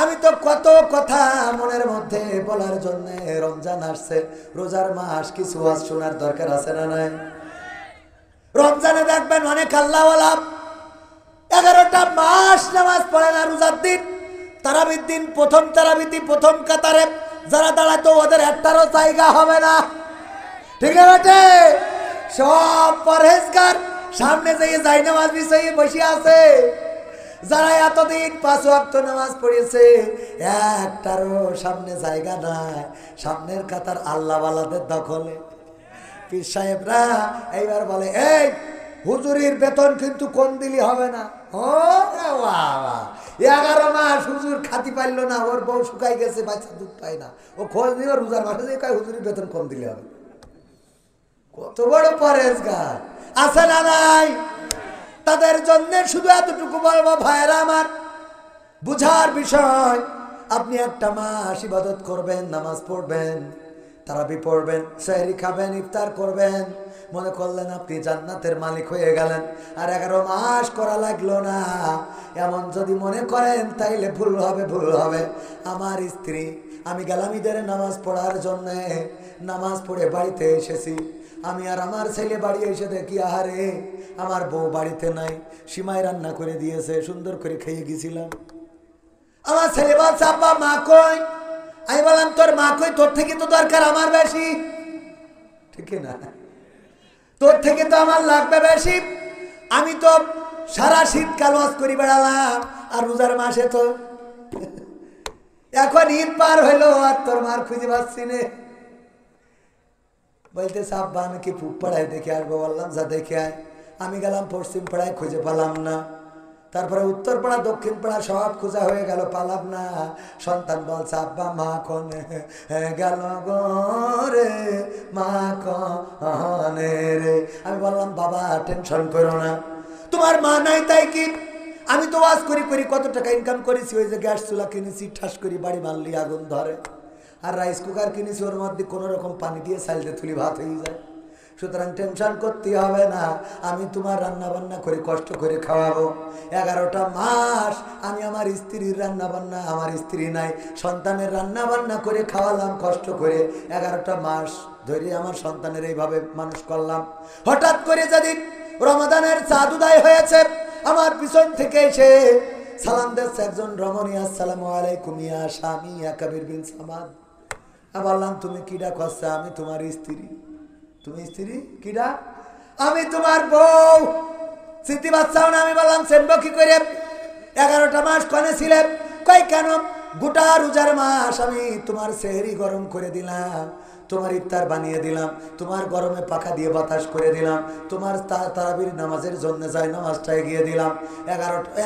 আমি তো কত কথা মনের মধ্যে বলার জন্য। রমজান আসছে, রোজার মাস, কিছু ওয়াজ শোনার দরকার আছে না নাই? রমজানে দেখবেন অনেক আল্লাহওয়ালা 11টা মাস নামাজ পড়ে না, রোজার দিন তারাবির দিন প্রথম তারাবিতে প্রথম কাতারে যারা দাঁড়াতো ওদের একটারও জায়গা হবে না। ঠিক আছে? সব পরহেজগার সামনে যেয়ে যাই নামাজ বিষয়ে বসে আছে। যারা এতদিন 5 ওয়াক্ত নামাজ পড়েছে একটারও সামনে জায়গা নাই, সামনের কাতার আল্লাহওয়ালাদের দখলে। পীর সাহেবরা এইবার বলে, এই হুজুরির বেতন কিন্তু কম দিলি হবে না। ও বাবা, 11 মাস হুজুর খাতি পারল না, ওর বউ শুকাই গেছে, বাচ্চা দুধ পায় না, ও খোঁজ নিয়ে রোজার মাসে যে কয় হুজুরির বেতন কম দিলে হবে। কত বড় পরেজগার আছে না নাই? তাদের জন্য শুধু এতটুকু বলবো, ভাইরা আমার, বুঝার বিষয়। আপনি একটা মাস ইবাদত করবেন, নামাজ পড়বেন, তারাবি পড়বেন, সেহরি খাবেন, ইফতার করবেন, মনে করলেন আপনি জান্নাতের মালিক হয়ে গেলেন। আর 11 মাস করা লাগলো না, এমন যদি মনে করেন তাইলে ভুল হবে, ভুল হবে। আমার স্ত্রী, আমি গেলাম ঈদের নামাজ পড়ার জন্য, নামাজ পড়ে বাড়িতে এসেছি। আমি আর আমার ছেলে বাড়ি এসে দেখি আহারে আমার বউ বাড়িতে নাই, সীমায় রান্না করে দিয়েছে, সুন্দর করে খেয়ে গেছিলাম। আমার ছেলে বলছে, আব্বা মা কই? আমি বললাম, তোর মা কই? তোর থেকে তো দরকার আমার বেশি, ঠিক না? তোর থেকে তো আমার লাগবে বেশি। আমি তো সারা শীতকাল ওয়াজ করে বেড়ালাম, আর রোজার মাসে তো এখন ঈদ পার হইলো আর তোর মার খুঁজে পাচ্ছি না। বলতেছে, আব্বা আমি কি পূব পাড়ায় দেখে আসবো? বললাম, যা দেখে আয়। আমি গেলাম পশ্চিম পাড়ায়, খুঁজে পেলাম না। তারপরে উত্তর পাড়া, দক্ষিণ পাড়া সব খোঁজা হয়ে গেল, পালাম না। সন্তান বলছে, আব্বা মা কনে গেল গো রে, মা কনে রে। আমি বললাম, বাবা টেনশন করো না, তোমার মা নাই তাই কি? আমি তো ওয়াজ করি করি কত টাকা ইনকাম করেছি। ওই যে গ্যাস চুলা কিনেছি, ঠাস করি বাড়ি মারলি আগুন ধরে। আর রাইস কুকার কিনেছি, ওর মধ্যে কোনো রকম পানি দিয়ে চাইলে তুলি ভাত হয়ে যায়। সুতরাং টেনশন করতে হবে না, আমি তোমার রান্না বান্না করে কষ্ট করে খাওয়াবো। 11টা মাস আমি আমার স্ত্রীর রান্না বান্না, আমার স্ত্রী নাই, সন্তানের রান্না বান্না করে খাওয়ালাম কষ্ট করে। 11টা মাস ধরে আমার সন্তানের এইভাবে মানুষ করলাম। হঠাৎ করে যেদিন রমাদানের চাঁদ উদয় হয়েছে, আমার পিছন থেকে এসে সালাম দিচ্ছে একজন রমণী, আসসালামু আলাইকুম ইয়া স্বামী ইয়া কবির বিন সামাদ। বললাম, তুমি কিডা? কষ্ট, আমি তোমার স্ত্রী। তুমি স্ত্রী? কিডা? আমি তোমার বউ। চিনতে পারছাও না? আমি বললাম, চেনবো কি করে? 11টা মাস কনে ছিলে? কই কেন? গোটা রোজার মাস আমি তোমার সেহরি গরম করে দিলাম, তোমার ইফতার বানিয়ে দিলাম, তোমার গরমে পাখা দিয়ে বাতাস করে দিলাম, তোমার তারাবির নামাজের জন্য যাই নামাজটা এগিয়ে দিলাম।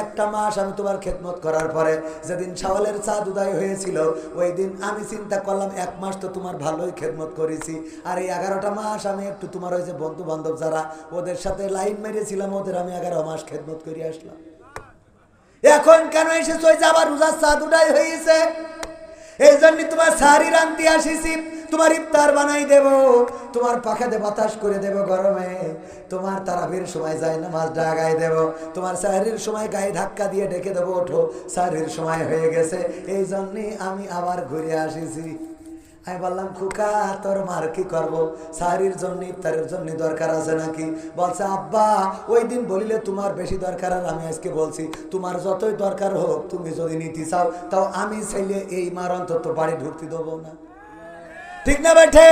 একটা মাস আমি তোমার খেদমত করার পরে যেদিন শাওয়ালের চাঁদ উদয় হয়েছিল, ওই দিন আমি চিন্তা করলাম 1 মাস তো তোমার ভালোই খেদমত করেছি, আর এই 11টা মাস আমি একটু তোমার ওই যে বন্ধু বান্ধব যারা ওদের সাথে লাইন মেরেছিলাম, ওদের আমি 11 মাস খেদমত করে আসলাম। এখন কেন এসেছো? ওই যে আবার রোজার চাঁদ উদয় হয়েছে, এই জন্য তোমার সারি রান্তি আসিছি, তোমার ইফতার বানাই দেব, তোমার পাখাতে বাতাস করে দেব গরমে, তোমার তারাবির সময় যাই নামাজ ডাগাই দেব, তোমার সাহরির সময় গায়ে ধাক্কা দিয়ে ডেকে দেবো, ওঠো সাহরির সময় হয়ে গেছে, এই জন্যই আমি আবার ঘুরে আসিছি। আমি বললাম, খুকা তোর মার কি করবো? সাহরির জন্য ইফতারের জন্য দরকার আছে নাকি? বলছে, আব্বা ওই দিন বলিলে তোমার বেশি দরকার, আর আমি আজকে বলছি তোমার যতই দরকার হোক, তুমি যদি নিতে চাও তাও আমি চাইলে এই মার অন্তত বাড়ি ঢুকতে দেবো না। ঠিক না বেঠে?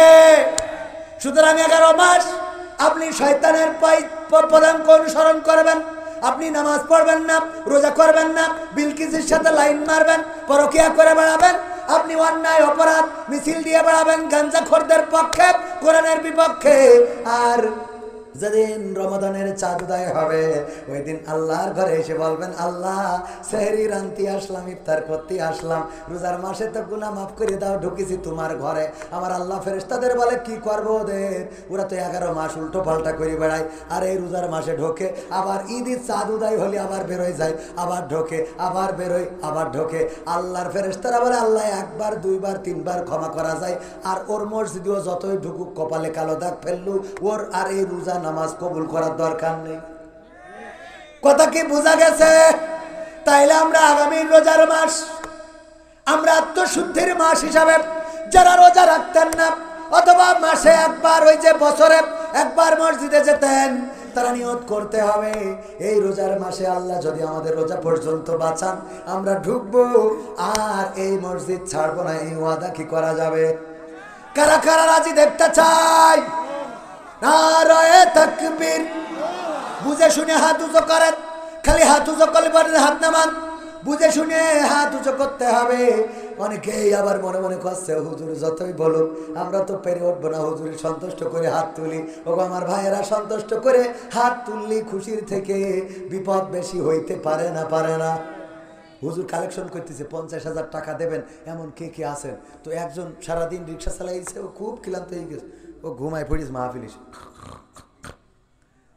সুতরাং 11 মাস আপনি শয়তানের পদাঙ্ক অনুসরণ করবেন, আপনি নামাজ পড়বেন না, রোজা করবেন না, বিলকিসের সাথে লাইন মারবেন, পরকিয়া করে বেড়াবেন, আপনি অন্যায় অপরাধ মিছিল দিয়ে বেড়াবেন গাঞ্জাখোরদের পক্ষে, কোরআনের বিপক্ষে। আর যেদিন রমাদানের চাঁদ উদয় হবে, ওই দিন আল্লাহর ঘরে এসে বলবেন, আল্লাহ সেহরি রান্তি আসলাম, ইফতার করতে আসলাম, রোজার মাসে তো গুনাহ মাফ করে দাও, ঢুকেছি তোমার ঘরে। আমার আল্লাহ ফেরেশতাদের বলে, কি করবো ওদের? ওরা তো 11 মাস উল্টো পাল্টা করে বেড়ায়, আর এই রোজার মাসে ঢোকে, আবার ঈদের চাঁদ উদয় হলে আবার বেরোয় যায়, আবার ঢোকে, আবার বেরোয়, আবার ঢোকে। আল্লাহর ফেরেশতারা বলে, আল্লাহ 1 বার 2 বার 3 বার ক্ষমা করা যায়, আর ওর মসজিদেও যতই ঢুকুক কপালে কালো দাগ ফেললু, ওর আর এই রোজা নামাজ কবুল করার দরকার নেই। কথা কি বোঝা গেছে? তাইলে আমরা আগামী রোজার মাস আমরা আত্মশুদ্ধির মাস হিসাবে যারা রোজা রাখতেন না অথবা মাসে একবার ওই যে বছরে একবার মসজিদে যেতেন তারা নিয়ত করতে হবে এই রোজার মাসে আল্লাহ যদি আমাদের রোজা পর্যন্ত বাঁচান আমরা ঢুকবো আর এই মসজিদ ছাড়বো না। এই ওয়াদা কি করা যাবে? কারা কারা রাজি দেখতে চাই? নারায়ে তাকবীর। বুঝে শুনে হাত উঁচু করেন, খালি হাত উঁচু করলে পারেন হাত নামান, বুঝে শুনে হাত উঁচু করতে হবে। অনেকেই আবার মনে মনে করছে হুজুর যতই বলুক আমরা তো পেরে উঠবো না, হুজুর সন্তুষ্ট করে হাত তুলি। ও আমার ভাইয়েরা সন্তুষ্ট করে হাত তুললি খুশির থেকে বিপদ বেশি হইতে পারে না, পারে না। হুজুর কালেকশন করতেছে 50,000 টাকা দেবেন এমন কে কে আছেন? তো একজন সারাদিন রিক্সা চালাইছে, ও খুব ক্লান্ত হয়ে গেছে, ও ঘুমায় পড়িস মাহফিল এসে।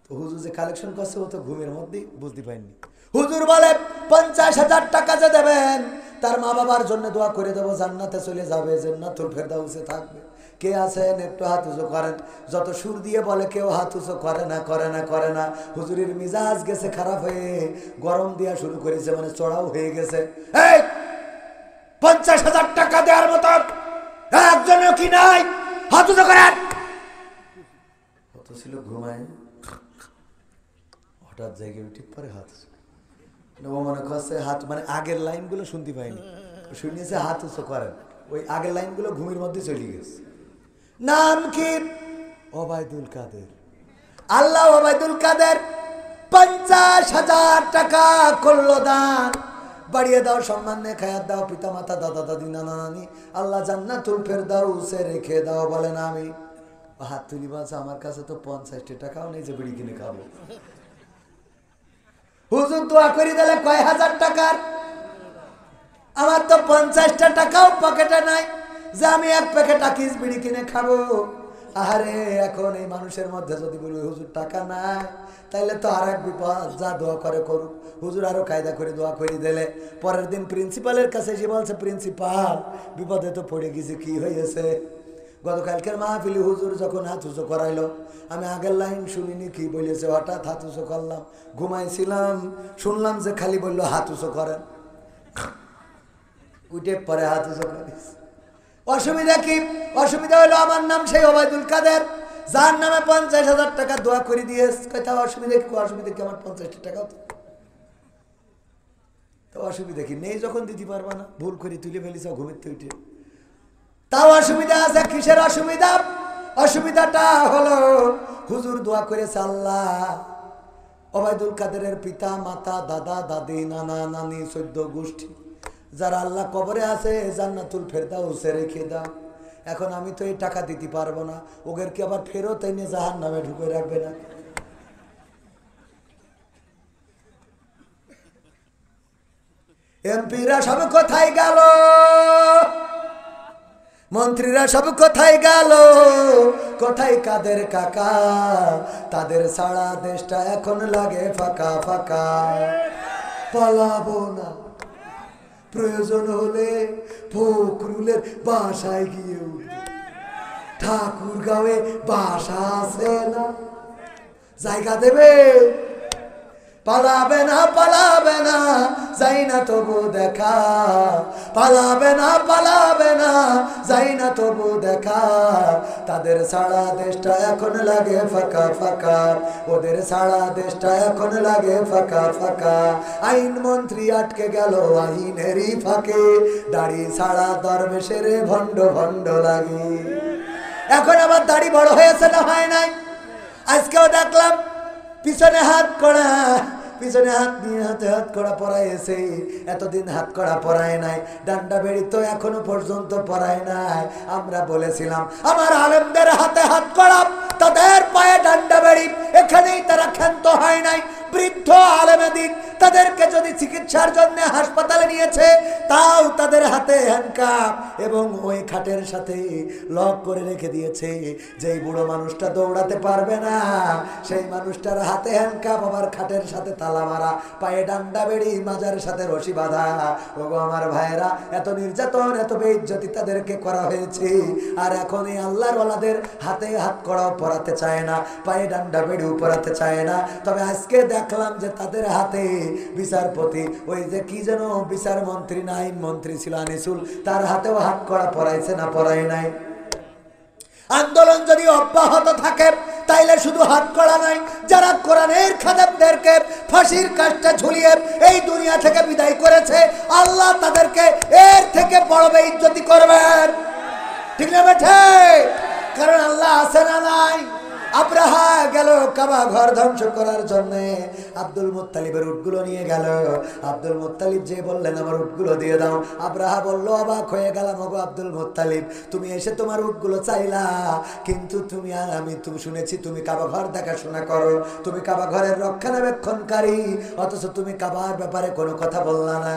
তো হুজুর যে কালেকশন করছে ও তো ঘুমের মধ্যেই বুঝতে পারেননি। হুজুর বলে 50,000 টাকা যে দেবেন তার মা বাবার জন্য দোয়া করে দেবো, জান্নাতে চলে যাবে, জান্নাতুল ফেরদাউসে থাকবে। কে আছেন একটু হাত উঁচু করেন। যত সুর দিয়ে বলে কেউ হাত উঁচু করে না, করে না, করে না। হুজুরের মিজাজ গেছে খারাপ হয়ে, গরম দিয়া শুরু করেছে, মানে চড়াও হয়ে গেছে। এই 50,000 টাকা দেওয়ার মতো একজনও কি নাই? হাত উঁচু করেন। কত ছিল ঘুমায়, হঠাৎ জায়গায় ঠিক পরে হাত ও মনে করছে হাত, মানে আগের লাইনগুলো শুনতে পাইনি, শুনিয়েছে হাত উঁচু করেন, ওই আগের লাইনগুলো ঘুমের মধ্যে চলে গেছে। নাম কি? ওবায়দুল কাদের। আল্লাহ ওবায়দুল কাদের 50,000 টাকা করলো দান। বাড়িয়ে দাও, সম্মান নিয়ে খায়াত দাও, পিতা মাতা দাদা দাদি নানা নানি আল্লাহ জান্নাতুল ফেরদাউসে রেখে দাও। বলেন আমি। হাত তুলি বলছে আমার কাছে তো 50 টাকাও নেই যে বিড়ি কিনে খাবো। হুজুর দোয়া করে দিলে কয় হাজার টাকার, আমার তো 50টা টাকাও পকেটে নাই যে আমি এক প্যাকেট আকিস বিড়ি কিনে খাবো। আহারে এখন এই মানুষের মধ্যে যদি বলি হুজুর টাকা নাই, তাইলে তো আর এক বিপদ। যা দোয়া করে করুক। হুজুর আরো কায়দা করে দোয়া করে দিলে পরের দিন প্রিন্সিপালের কাছে এসে বলছে প্রিন্সিপাল বিপদে তো পড়ে গেছে, কি হয়েছে? গতকালকের মাহফিলে হুজুর যখন হাত উঁচু করাইলো আমি আগের লাইন শুনিনি কি বলেছে, হঠাৎ হাত উঁচু করলাম, ঘুমাইছিলাম, শুনলাম যে খালি বললো হাত উঁচু করেন, উঠে পরে হাত উঁচু করিস। অসুবিধা কি? অসুবিধা হলো আমার নাম সেই ওবায়দুল কাদের, যার নামে 50,000 টাকা দোয়া করে দিয়েছ। কথা অসুবিধা কি? অসুবিধা কি? আমার 50টা টাকা তো অসুবিধা কি? নেই যখন দিতে পারবা না, ভুল করে তুলে ফেলিস ঘুমের উঠে, তাও অসুবিধা আছে। কিসের অসুবিধা? অসুবিধাটা হলো হুজুর দোয়া করেছে আল্লাহ ওবায়দুল কাদেরের পিতা মাতা দাদা দাদি নানা নানি 14 গোষ্ঠী যারা আল্লাহ কবরে আছে জান্নাতুল ফেরদাউসে রেখে দাও। এখন আমি তো এই টাকা দিতে পারবো না, ওদেরকে আবার ফেরত এনে জাহান্নামে ঢুকে রাখবে না। এমপিরা সব কোথায় গেল? মন্ত্রীরা সব কোথায় গেল? কোথায় কাদের কাকা? তাদের সারা দেশটা এখন লাগে ফাঁকা ফাঁকা। পালাবো না, প্রয়োজন হলে ফখরুলের বাসায় গিয়ে ঠাকুর গাঁয়ে বাসা আছে না, জায়গা দেবে। পালাবে না, পালাবে না, যাই না তবু দেখা। পালাবে না, পালাবে না, যাই না তবু দেখা। তাদের সারা দেশটা এখন লাগে ফাঁকা ফাঁকা, ওদের সারা দেশটা এখন লাগে ফাঁকা ফাঁকা। আইন মন্ত্রী আটকে গেল আইনেরই ফাঁকে, দাড়ি ছাড়া দরবেশের ভণ্ড ভণ্ড লাগে। এখন আবার দাড়ি বড় হয়েছে না হয় নাই? আজকেও দেখলাম পিছনে হাত করা, পিছনে হাত নিয়ে হাতে হাত করা পরাইছে। এতদিন হাত করা পরায় নাই, ডান্ডা বেড়ি তো এখনো পর্যন্ত পরায় নাই। আমরা বলেছিলাম আমার আলেমদের হাতে হাত করা, তাদের পায়ে ডান্ডা বেড়ি, এখানেই তারা ক্ষান্ত হয় নাই। বৃদ্ধ আলেমেদিন তাদেরকে যদি চিকিৎসার জন্য হাসপাতালে নিয়েছে, তাও তাদের হাতে হ্যান্ডকাপ এবং ওই খাটের সাথে লক করে রেখে দিয়েছে। যেই বুড়ো মানুষটা দৌড়াতে পারবে না সেই মানুষটার হাতে হ্যান্ডকাপ, আবার খাটের সাথে তালা মারা, পায়ে ডান্ডা বেড়ি, মাজার সাথে রশি বাঁধা। ওগো আমার ভাইয়েরা, এত নির্যাতন এত বেইজ্জতি তাদেরকে করা হয়েছে। আর এখন এই আল্লাহর ওয়ালাদের হাতে হাত করাও পরাতে চায় না, পায়ে ডান্ডা বেড়িও পরাতে চায় না। তবে আজকে দেখলাম যে তাদের হাতে বিচারপতি, ওই যে কি যেন বিচার মন্ত্রী না আইন মন্ত্রী ছিল আনিসুল, তার হাতেও হাত কড়া পরাইছে না পরাই নাই? আন্দোলন যদি অব্যাহত থাকে তাইলে শুধু হাত করা নাই, যারা কোরআনের খাদেমদেরকে ফাঁসির কাজটা ঝুলিয়ে এই দুনিয়া থেকে বিদায় করেছে, আল্লাহ তাদেরকে এর থেকে বড় বেইজ্জতি করবেন। ঠিক না বেঠে? কারণ আল্লাহ আছে না নাই? আব্রাহা গেল কাবা ঘর ধ্বংস করার জন্য, আব্দুল মুত্তালিবের উটগুলো নিয়ে গেল। আব্দুল মুত্তালিব যে বললেন আমার উটগুলো দিয়ে দাও, আব্রাহা বলল অবাক হয়ে গেলাম, ওগো আব্দুল মুত্তালিব, তুমি এসে তোমার উটগুলো চাইলা, কিন্তু তুমি আর আমি তুমি শুনেছি তুমি কাবা ঘর দেখাশোনা করো, তুমি কাবা ঘরের রক্ষণাবেক্ষণকারী, অথচ তুমি কাবার ব্যাপারে কোনো কথা বললা না।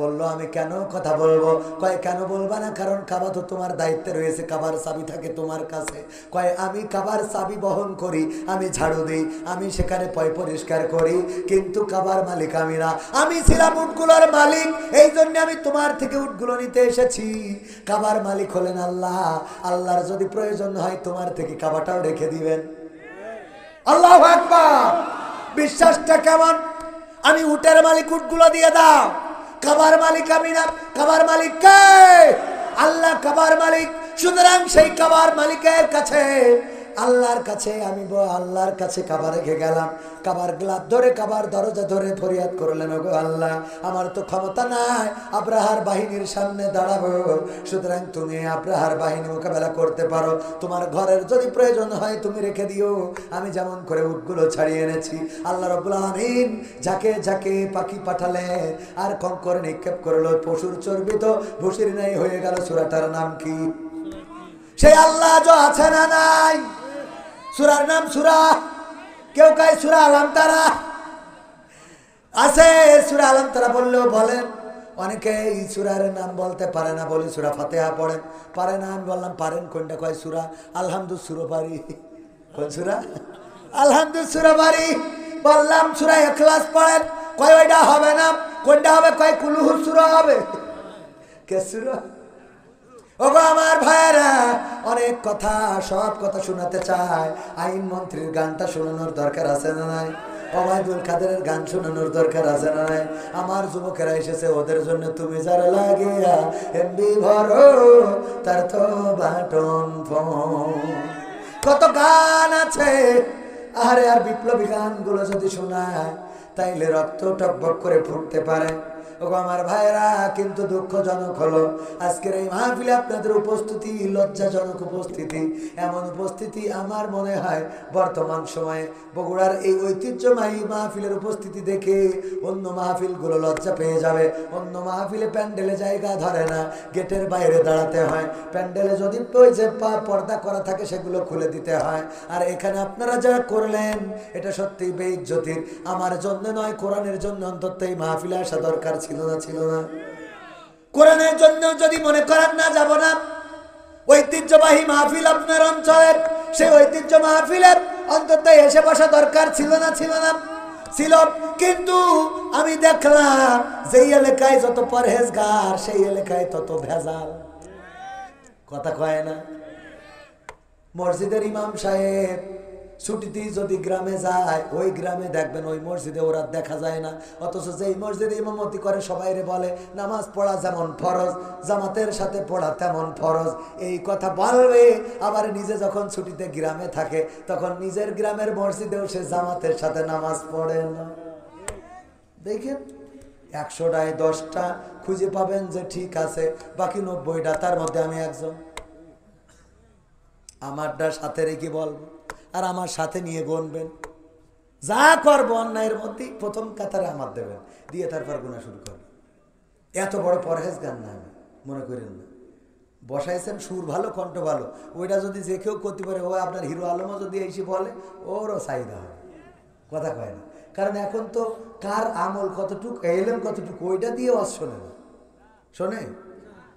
বলল আমি কেন কথা বলবো? কয় কেন বলবা না? কারণ কাবা তো তোমার দায়িত্বে রয়েছে, কাবার চাবি থাকে তোমার কাছে। কয় আমি কাবার চাবি বহন করি, আমি ঝাড়ু দিই, আমি সেখানে পয় পরিষ্কার করি, কিন্তু কাবার মালিক আমি না। আমি ছিলাম উটগুলোর মালিক, এই জন্য আমি তোমার থেকে উটগুলো নিতে এসেছি। কাবার মালিক হলেন আল্লাহ, আল্লাহর যদি প্রয়োজন হয় তোমার থেকে কাবাটাও রেখে দিবেন। আল্লাহু আকবার! বিশ্বাসটা কেমন? আমি উটের মালিক, উটগুলো দিয়ে দাও। কাবার মালিক আমি না, কাবার মালিক কে? আল্লাহ কাবার মালিক। সুতরাং সেই কাবার মালিকের কাছে, আল্লাহর কাছে আমি আল্লাহর কাছে কাবা রেখে গেলাম। কাবার গ্লাস ধরে, কাবার দরজা ধরে ফরিয়াদ করলেন, ওগো আল্লাহ, আমার তো ক্ষমতা নাই আব্রাহার বাহিনীর সামনে দাঁড়াবো, সুতরাং তুমি আব্রাহার বাহিনী মোকাবেলা করতে পারো, তোমার ঘরের যদি প্রয়োজন হয় তুমি রেখে দিও, আমি যেমন করে উটগুলো ছাড়িয়ে এনেছি। আল্লাহ রাব্বুল আলামিন যাকে যাকে পাখি পাঠালেন আর কঙ্কর নিক্ষেপ করলো, পশুর চর্বি তো ভুসির নাই হয়ে গেল। সূরাটার নাম কি? সেই আল্লাহ যে আছে না নাই? সূরার নাম সূরা, কেউ কয় সূরা আলাম তারা আছে। সূরা আলাম তারা বললেও বলেন, অনেকে এই সূরার নাম বলতে পারে না, বলে সূরা ফাতিহা পড়েন, পারে না। আমি বললাম পারেন কোনটা? কয় সূরা আলহামদুল সূরা পারি। কোন সূরা? আলহামদুল সূরা পারি। বললাম সূরা ইখলাস পড়েন, কয় ওইটা হবে না। কোনটা হবে? কয় কুলহু সূরা হবে। কে সূরা? ওগো আমার ভাইয়েরা, অনেক কথা, সব কথা শোনাতে চায়। আইন মন্ত্রীর গানটা শোনানোর দরকার আছে না নাই? ওবায়দুল কাদেরের গান শোনানোর দরকার আছে না নাই? আমার যুবকেরা এসেছে, ওদের জন্য তুমি যার লাগিয়া এমবি ভরো তার তো বাটন ফোন। কত গান আছে, আরে আর বিপ্লবী গানগুলো যদি শোনায় তাইলে রক্ত টকবক করে ফুটতে পারে। ওগো আমার ভাইরা, কিন্তু দুঃখজনক হলো আজকের এই মাহফিলে আপনাদের উপস্থিতি লজ্জাজনক উপস্থিতি। এমন উপস্থিতি আমার মনে হয় বর্তমান সময়ে বগুড়ার এই ঐতিহ্যবাহী মাহফিলের উপস্থিতি দেখে অন্য মাহফিলগুলো লজ্জা পেয়ে যাবে। অন্য মাহফিলে প্যান্ডেলে জায়গা ধরে না, গেটের বাইরে দাঁড়াতে হয়। প্যান্ডেলে যদি ওই যে পর্দা করা থাকে সেগুলো খুলে দিতে হয়। আর এখানে আপনারা যারা করলেন এটা সত্যি বেইজ্জতির। আমার জন্য নয়, কোরআনের জন্য অন্তত এই মাহফিলে আসা দরকার ছিল না, ছিল না? কোরআনের জন্য যদি মনে করেন না যাব না, ঐতিহ্যবাহী মাহফিল আপনার অঞ্চলের, সেই ঐতিহ্য মাহফিলের অন্তত এসে বসা দরকার ছিল না, ছিল না? ছিল। কিন্তু আমি দেখলাম যেই এলাকায় যত পরহেজগার সেই এলাকায় তত ভেজাল। কথা কয় না? মসজিদের ইমাম সাহেব ছুটিতে যদি গ্রামে যায়, ওই গ্রামে দেখবেন ওই মসজিদে ওরা দেখা যায় না, অথচ যেই মসজিদে ইমামতি করে সবাইরে বলে নামাজ পড়া যেমন ফরজ, জামাতের সাথে পড়া তেমন ফরজ। এই কথা বলবে, আবার নিজে যখন ছুটিতে গ্রামে থাকে তখন নিজের গ্রামের মসজিদেও সে জামাতের সাথে নামাজ পড়ে না। দেখেন 100টায় 10টা খুঁজে পাবেন যে ঠিক আছে, বাকি 90টা তার মধ্যে আমি একজন। আমারটা সাথে রেখে বলবো আর আমার সাথে নিয়ে গুনবেন, যা করবো অন্যায়ের মধ্যে প্রথম কাতারে আমার দেবেন, দিয়ে তারপর গুণা শুরু করবেন। এত বড় পরহেজগার না আমি, মনে করেন না। বসাইছেন সুর ভালো, কণ্ঠ ভালো, ওইটা যদি যে কেউ করতে পারে, ও আপনার হিরো আলমও যদি এসে বলে ওরও চাহিদা হবে। কথা কয় না, কারণ এখন তো কার আমল কতটুকু, এলেম কতটুকু, ওইটা দিয়ে ওয়াজ শোনে না। শোনে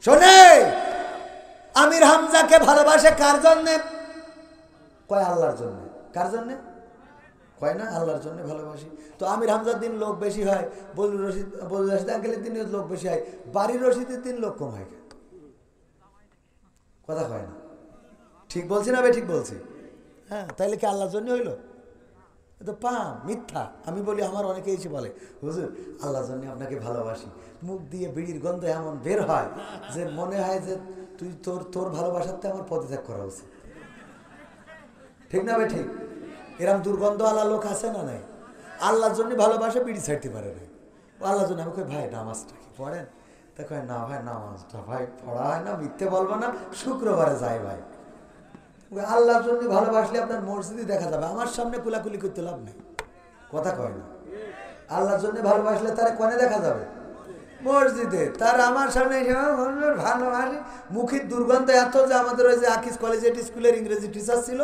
শোনে আমির হামজাকে ভালোবাসে কার জন্যে? কয় আল্লাহর জন্য। কার জন্যে? কয় না আল্লাহর জন্য ভালোবাসি। তো আমির হামজার দিন লোক বেশি হয়, বজলুর রশিদ আঙ্কেলের দিন লোক বেশি হয়, বাড়ির রশিদের দিন লোক কম হয়। কথা কয় না? ঠিক বলছি না বে? ঠিক বলছি। হ্যাঁ, তাইলে কি আল্লাহর জন্য হইল? তো মিথ্যা। আমি বলি, আমার অনেকে এসে বলে, হুজুর আল্লাহর জন্য আপনাকে ভালোবাসি, মুখ দিয়ে বিড়ির গন্ধ এমন বের হয় যে মনে হয় যে তুই তোর ভালোবাসাতে আমার পদত্যাগ করা উচিত। ঠিক না ভাই? ঠিক। এরকম দুর্গন্ধ আল্লাহ লোক আছে না? নাই। আল্লাহর জন্য ভালোবাসে, বিড়ি ছাড়তে পারে না। আল্লাহর জন্য আমি কই, ভাই নামাজটা কি পড়েন? তা কয়, না ভাই নামাজটা ভাই পড়া হয় না, মিথ্যে বলবো না, শুক্রবারে যাই ভাই। আল্লাহর জন্য ভালোবাসলে আপনার মসজিদে দেখা যাবে, আমার সামনে কুলাকুলি করতে লাভ নেই। কথা কয় না? আল্লাহর জন্য ভালোবাসলে তারা কোনে দেখা যাবে? মসজিদে। তার আমার সামনে ভালোবাসে, মুখের দুর্গন্ধ এত যে আমাদের ওই যে আকিস কলেজিয়েট স্কুলের ইংরেজি টিচার ছিল,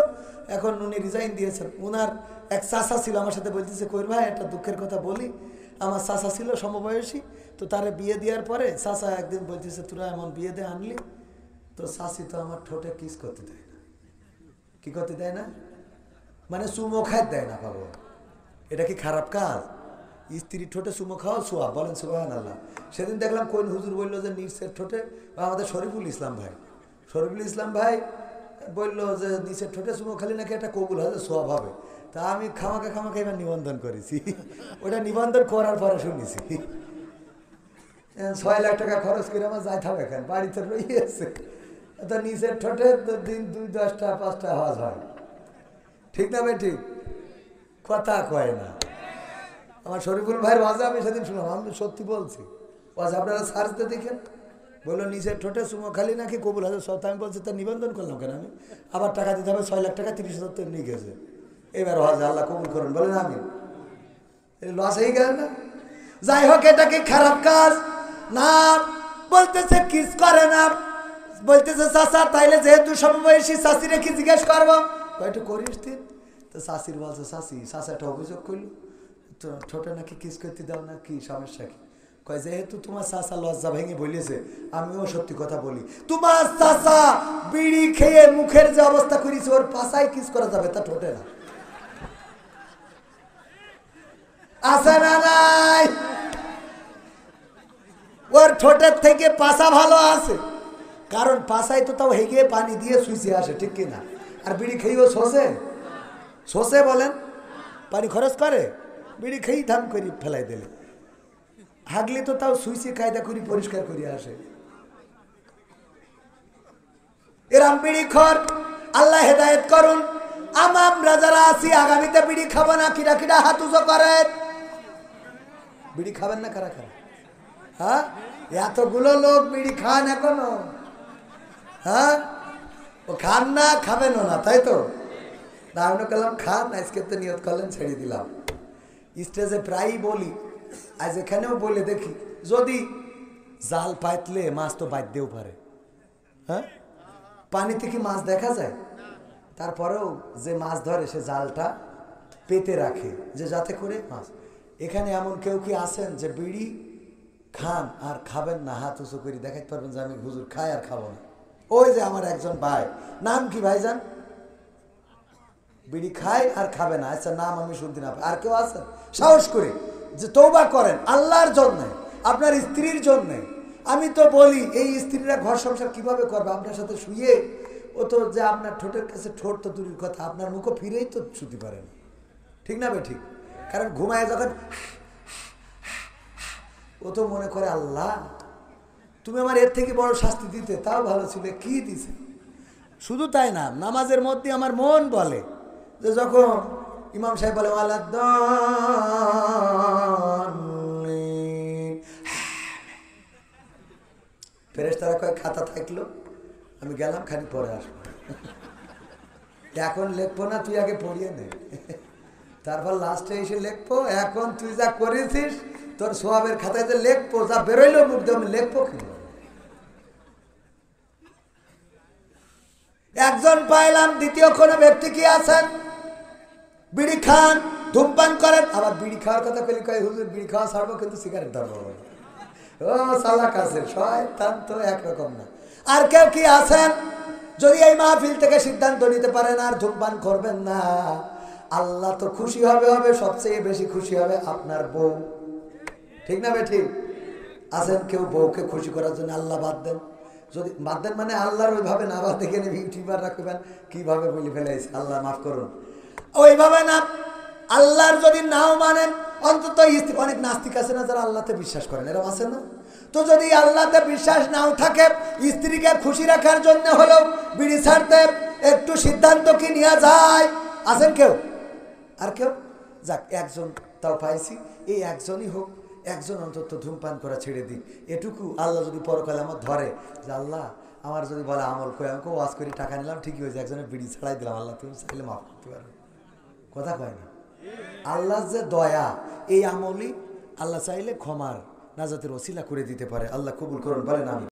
এখন উনি রিজাইন দিয়েছেন। ওনার এক চাচা ছিল, আমার সাথে বলতেছে, কই ভাই একটা দুঃখের কথা বলি, আমার চাচা ছিল সমবয়সী, তো তারে বিয়ে দেওয়ার পরে চাচা একদিন বলতেছে, তোরা এমন বিয়ে দিয়ে আনলি, তো চাচি তো আমার ঠোঁটে কিস করতে দেয় না। কি করতে দেয় না? মানে চুমো খাইতে দেয় না। বাবা, এটা কি খারাপ কাজ? স্ত্রীর ঠোঁটে চুমো খাওয়া সোয়া, বলেন সুবহানাল্লাহ। সেদিন দেখলাম কোন হুজুর বললো যে নিচের ঠোঁটে, আমাদের শরীফুল ইসলাম ভাই বললো যে নিচের ঠোঁটে চুমো খালি নাকি একটা কবুল হবে, সোয়াব হবে। তা আমি খামাকে এবার নিবন্ধন করেছি। ওটা নিবন্ধন করার পরে শুনেছি 6 লাখ টাকা খরচ করে আমার যাই থাকবে, এখানে বাড়িতে রয়েছে। তো নিচের ঠোঁটে দিন 2, 10টা 5টা হজ হয়। ঠিক না ভাই? ঠিক। কথা কয় না। আমার শরীফুল ভাইয়ের ওয়াজে আমি সেদিন শুনলাম, আমি সত্যি বলছি, ওয়াজ আপনারা সার্চতে দেখেন, বললো নিচের ঠোঁটে চুমো খালি নাকি কবুল হাজার সত্য। আমি বলছি, তা নিবন্ধন করলাম কেন আমি? আবার টাকা দিতে হবে 6 লাখ টাকা, 30,000 তো এমনি গেছে। এবার হজ আল্লাহ কবুল করুন, বলেন আমি। লস হয়ে গেল না? যাই হোক, এটা কি খারাপ কাজ না? বলতেছে কিস করে না, বলতেছে চাচা তাইলে যেহেতু সমবয়সী চাচিরে কি জিজ্ঞেস করবো, কয়টা করিস তুই? তো চাচির বলছে, চাচা একটা অভিযোগ করলো, তো ঠোঁটে নাকি কিস করতে দাও না, কি সমস্যা কি? কয় যেহেতু তোমার চাচা লজ্জা ভেঙে বলেছে, আমিও সত্যি কথা বলি, তোমার চাচা বিড়ি খেয়ে মুখের যে অবস্থা করেছে, ওর পাশায় কিস করা যাবে, তা ঠোঁটে না। আছে না নাই? ওর ঠোঁটের থেকে পাশা ভালো আছে, কারণ পাশায় তো তাও হেগে পানি দিয়ে সুইচে আসে, ঠিক কিনা? আর বিড়ি খেয়েও শোষে বলেন, পানি খরচ করে, বিড়ি খেয়েই ধাম করি ফেলাই দিলে। হাগলি তো তাও সুইচে কায়দা করি পরিষ্কার করি আসে। এরাম বিড়ি খর, আল্লাহ হেদায়েত করুন। আমরা যারা আছি আগামীতে বিড়ি খাবো না, কিরা হাত উঁচু করেন। বিড়ি খাবেন না কারা? হ্যাঁ, এতগুলো লোক বিড়ি খান এখনো? হ্যাঁ, ও খান না, খাবেনও না, তাই তো? আমি বললাম খান, আজকে তো নিয়ত করলেন, ছেড়ে দিলাম। স্টেজে প্রায়ই বলি, আজ এখানেও বলে দেখি, যদি জাল পাইতলে মাছ তো বাঁধতেও পারে। হ্যাঁ, পানিতে কি মাছ দেখা যায়? তারপরেও যে মাছ ধরে সে জালটা পেতে রাখে, যে যাতে করে মাছ। এখানে এমন কেউ কি আছেন যে বিড়ি খান আর খাবেন না? হাত উঁচু করে দেখাতে পারবেন যে আমি হুজুর খাই আর খাবো না? ওই যে আমার একজন ভাই, নাম কি ভাইজান? বিড়ি খায় আর খাবে না। আচ্ছা, নাম আমি শুনতে না। আর কেউ আছেন সাহস করে যে তওবা করেন আল্লাহর জন্য, আপনার স্ত্রীর জন্য? আমি তো বলি, এই স্ত্রীরা ঘর সংসার কিভাবে করবে আপনার সাথে শুয়ে? ও তো যে আপনার ঠোঁটের কাছে ঠোঁট তো দূরের কথা, আপনার মুখও ফিরেই তো শুতে পারেন। ঠিক না ভাই? ঠিক। কারণ ঘুমায় যখন ও তো মনে করে, আল্লাহ তুমি আমার এর থেকে বড় শাস্তি দিতে, তাও ভালো ছিল, কি দিছে? শুধু তাই না, নামাজের মধ্যে আমার মন বলে যে যখন ইমাম সাহেব বলে ফেরেশতারা কয় খাতা থাকলো, আমি গেলাম, খানি পরে আসবো। এখন লেখবো না, তুই আগে পড়িয়ে নে, তারপর লাস্টে এসে লেখবো। এখন তুই যা করেছিস তোর সোয়াবের খাতায় যে লেখবো, যা বেরোইলো মুখ দিয়ে, আমি লেখবো কি? একজন পাইলাম, দ্বিতীয় কোন ব্যক্তি কি আছেন বিড়ি খান, ধূমপান করেন। আবার বিড়ি খাওয়ার কথা কইলে কয় হুজুর বিড়ি খাওয়া ছাড়বো, কিন্তু সিগারেট ধরবো। ও চালাক আছে, শয়তান তো একরকম না। আর কেউ কি আছেন, যদি এই মাহফিল থেকে সিদ্ধান্ত নিতে পারেন আর ধূমপান করবেন না, আল্লাহ তো খুশি হবে, সবচেয়ে বেশি খুশি হবে আপনার বউ। ঠিক না ভাই? ঠিক। আছেন কেউ বউকে খুশি করার জন্য আল্লাহ বাদ দেন? যদি বাদ দেন মানে আল্লাহর ওইভাবে না বাদ দেখে ইউটিউবার রাখবেন, কিভাবে বলে ফেলেছে, আল্লাহ মাফ করুন, ওইভাবে না। আল্লাহর যদি নাও মানেন, অন্তত অনেক নাস্তিক আছে না যারা আল্লাহতে বিশ্বাস করেন, এরকম আছে না? তো যদি আল্লাহতে বিশ্বাস নাও থাকে, স্ত্রীকে খুশি রাখার জন্য হলো বিড়ি ছাড়তে একটু সিদ্ধান্ত কি নেওয়া যায়? আছেন কেউ? আর কেউ? যাক, একজন তাও পাইছি, এই একজনই হোক, একজন অন্তত ধূমপান করা ছেড়ে দিই। এটুকু আল্লাহ যদি পরকালে আমার ধরে যে আল্লাহ আমার যদি বলে আমল করে, আমাকে ওয়াজ করে টাকা নিলাম, ঠিকই হয়েছে, একজনের বিড়ি ছাড়াই দিলাম, আল্লাহ তুমি চাইলে মাফ করতে পারো। কথা কয় না? আল্লাহ যে দয়া, এই আমলই আল্লাহ চাইলে ক্ষমার নাজাতের ওসিলা করে দিতে পারে। আল্লাহ কবুল করুন, বলেন আমিন।